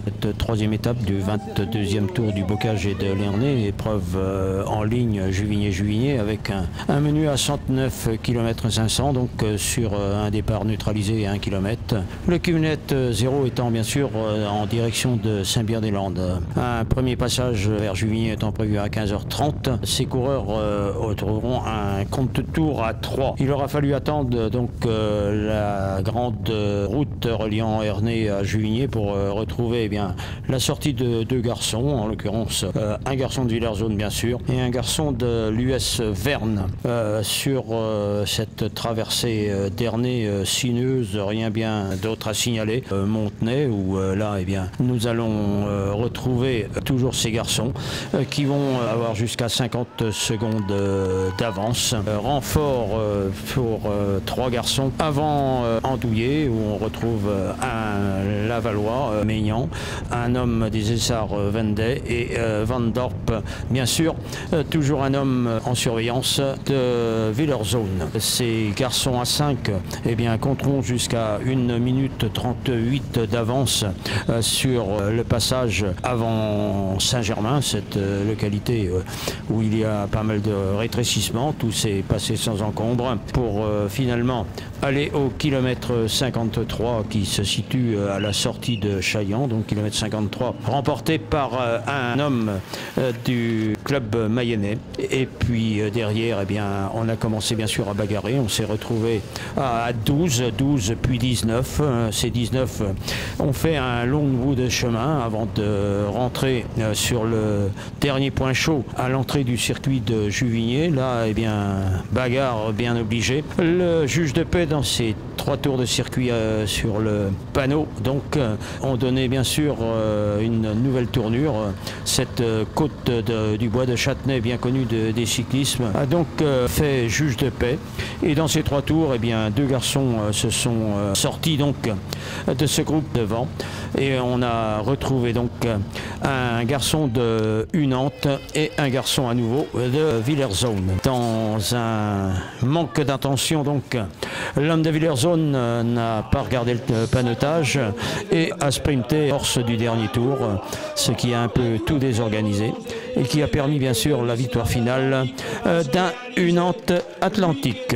Cette troisième étape du 22e tour du bocage et de l'Ernée, épreuve en ligne Juvigné-Juvigné avec un menu à 109 km 500, donc sur un départ neutralisé et 1 km. Le cumulette 0 étant bien sûr en direction de Saint-Pierre-des-Landes. Un premier passage vers Juvigné étant prévu à 15h30. Ces coureurs retrouveront un compte-tour à 3. Il aura fallu attendre donc la grande route reliant Ernée à Juvigné pour retrouver la sortie de deux garçons, en l'occurrence un garçon de Villers-Zone bien sûr et un garçon de l'US Verne sur cette traversée d'Ernée sinueuse, rien bien d'autre à signaler. Montenay où là nous allons retrouver toujours ces garçons qui vont avoir jusqu'à 50 secondes d'avance. Renfort pour trois garçons avant Andouillé où on retrouve un Lavallois, Maignan, un homme des Essarts Vendée et Van Dorp, bien sûr, toujours un homme en surveillance de Villers-Zone. Ces garçons à 5 compteront jusqu'à 1 minute 38 d'avance sur le passage avant Saint-Germain, cette localité où il y a pas mal de rétrécissement. Tout s'est passé sans encombre pour finalement aller au kilomètre 53 qui se situe à la sortie de Chaillan, donc kilomètre 53, remporté par un homme du club mayennais. Et puis derrière, on a commencé bien sûr à bagarrer. On s'est retrouvé à 12 puis 19. Ces 19 ont fait un long bout de chemin avant de rentrer sur le dernier point chaud à l'entrée du circuit de Juvigné. Là, bagarre bien obligée. Le juge de paix dans ces 3 tours de circuit sur le panneau, donc ont donné bien sûr une nouvelle tournure. Cette côte du bois de Châtenay, bien connue des cyclismes, a donc fait juge de paix. Et dans ces 3 tours, 2 garçons se sont sortis donc de ce groupe devant. Et on a retrouvé donc un garçon de Unantes et un garçon à nouveau de Villers-Zone. Dans un manque d'intention donc, l'homme de Villers-Zone n'a pas regardé le panotage et a sprinté hors du dernier tour, ce qui a un peu tout désorganisé et qui a permis bien sûr la victoire finale d'un Unantes Atlantique.